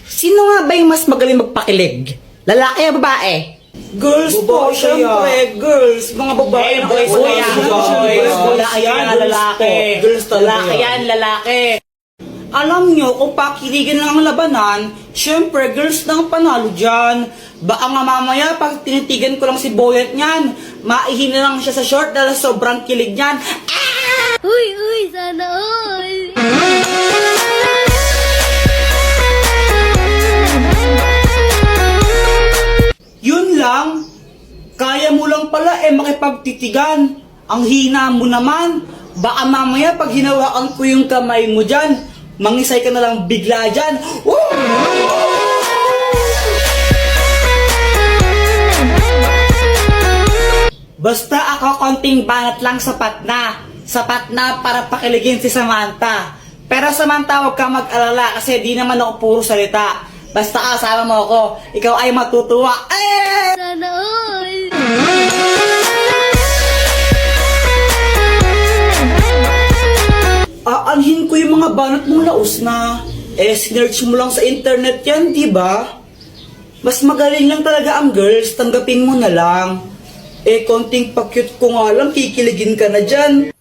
Sino nga ba yung mas magaling magpakilig? Lalaki o babae? Girls po, syempre, girls. Mga babae na kayo sa Boys, lalaki yan, lalaki. Girls talaga Lalaki yan, lalaki. Alam nyo, kung pakiligan lang ang labanan, syempre, girls na ang panalo dyan. Baka nga mamaya, pag tinitigan ko lang si Boyet niyan, maihina lang siya sa short dahil sobrang kilig niyan. Uy, sana all. Yun lang, kaya mo lang pala makipagtitigan. Ang hina mo naman, baka mamaya pag hinawakan ko yung kamay mo dyan, mangisay ka na lang bigla dyan. Woo! Basta ako konting banat lang sapat na. Sapat na para pakiligin si Samantha. Pero Samantha, huwag kang mag-alala kasi di naman ako puro salita. Basta kasama mo ako, ikaw ay matutuwa. Sana all. Aanhin ko yung mga banat mong laos na. Sinerch mo lang sa internet yan, di ba? Mas magaling lang talaga ang girls, tanggapin mo na lang. Konting pa-cute ko nga lang, kikiligin ka na dyan.